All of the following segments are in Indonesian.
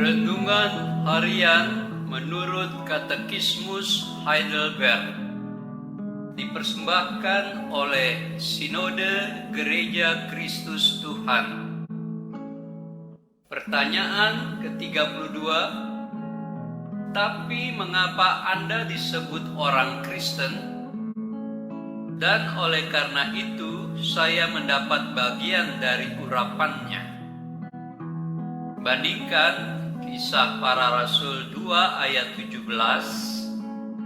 Renungan Harian menurut Katekismus Heidelberg dipersembahkan oleh Sinode Gereja Kristus Tuhan. Pertanyaan ke-32, tapi mengapa Anda disebut orang Kristen? Dan oleh karena itu saya mendapat bagian dari urapannya. Bandingkan Kisah Para Rasul 2 ayat 17,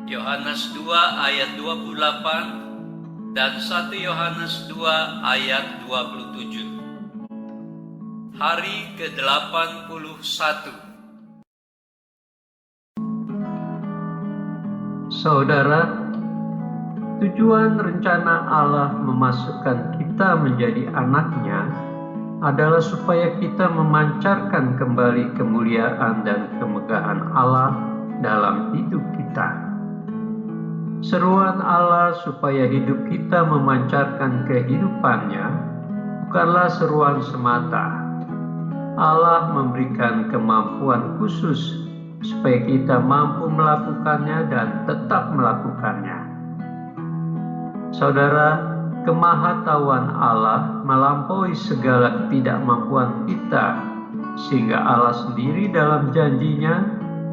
Yohanes 2 ayat 28, dan 1 Yohanes 2 ayat 27. Hari ke-81. Saudara, tujuan rencana Allah memasukkan kita menjadi anaknya adalah supaya kita memancarkan kembali kemuliaan dan kemegahan Allah dalam hidup kita. Seruan Allah supaya hidup kita memancarkan kehidupannya bukanlah seruan semata. Allah memberikan kemampuan khusus supaya kita mampu melakukannya dan tetap melakukannya. Saudara, kemahatauan Allah melampaui segala ketidakmampuan kita, sehingga Allah sendiri dalam janjinya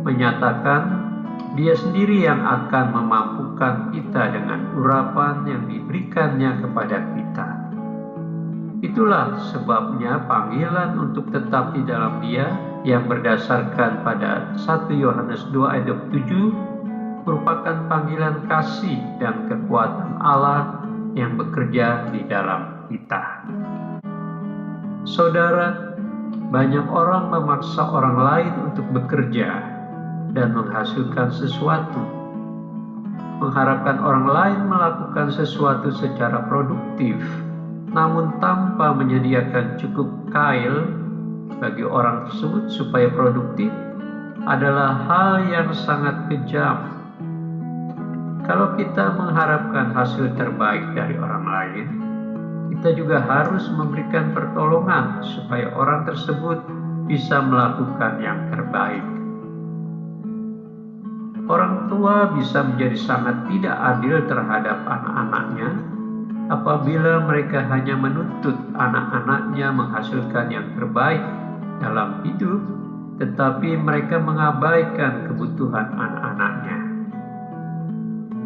menyatakan Dia sendiri yang akan memampukan kita dengan urapan yang diberikannya kepada kita. Itulah sebabnya panggilan untuk tetap di dalam Dia yang berdasarkan pada 1 Yohanes 2 ayat 7 merupakan panggilan kasih dan kekuatan Allah yang bekerja di dalam kita. Saudara, banyak orang memaksa orang lain untuk bekerja dan menghasilkan sesuatu, mengharapkan orang lain melakukan sesuatu secara produktif, namun tanpa menyediakan cukup kail bagi orang tersebut supaya produktif, adalah hal yang sangat kejam. Kalau kita mengharapkan hasil terbaik dari orang lain, kita juga harus memberikan pertolongan supaya orang tersebut bisa melakukan yang terbaik. Orang tua bisa menjadi sangat tidak adil terhadap anak-anaknya apabila mereka hanya menuntut anak-anaknya menghasilkan yang terbaik dalam hidup, tetapi mereka mengabaikan kebutuhan anak-anaknya.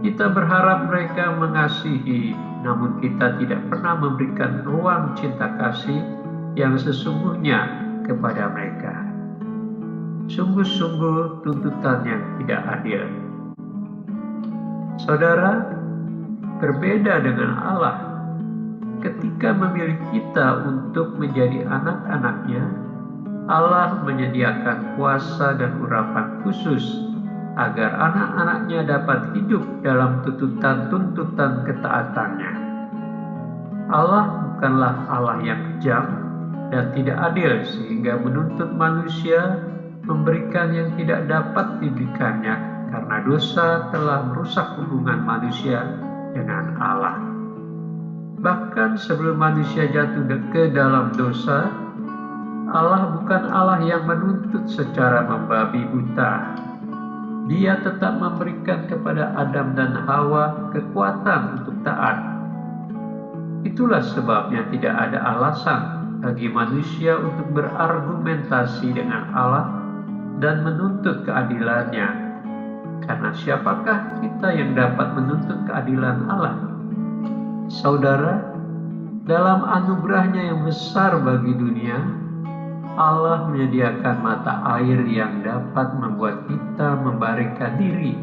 Kita berharap mereka mengasihi, namun kita tidak pernah memberikan ruang cinta kasih yang sesungguhnya kepada mereka. Sungguh-sungguh tuntutan yang tidak adil. Saudara, berbeda dengan Allah. Ketika memilih kita untuk menjadi anak-anaknya, Allah menyediakan kuasa dan urapan khusus agar anak-anaknya dapat hidup dalam tuntutan-tuntutan ketaatannya. Allah bukanlah Allah yang kejam dan tidak adil sehingga menuntut manusia memberikan yang tidak dapat diberikannya karena dosa telah merusak hubungan manusia dengan Allah. Bahkan sebelum manusia jatuh ke dalam dosa, Allah bukan Allah yang menuntut secara membabi buta. Dia tetap memberikan kepada Adam dan Hawa kekuatan untuk taat. Itulah sebabnya tidak ada alasan bagi manusia untuk berargumentasi dengan Allah dan menuntut keadilannya. Karena siapakah kita yang dapat menuntut keadilan Allah? Saudara, dalam anugerahnya yang besar bagi dunia, Allah menyediakan mata air yang dapat membuat kita membaringkan diri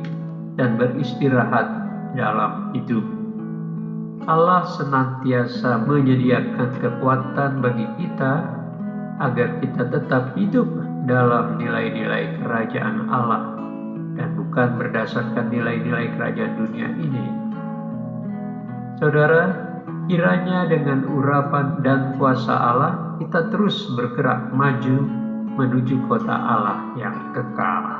dan beristirahat dalam hidup. Allah senantiasa menyediakan kekuatan bagi kita agar kita tetap hidup dalam nilai-nilai kerajaan Allah dan bukan berdasarkan nilai-nilai kerajaan dunia ini. Saudara, kiranya dengan urapan dan kuasa Allah kita terus bergerak maju menuju kota Allah yang kekal.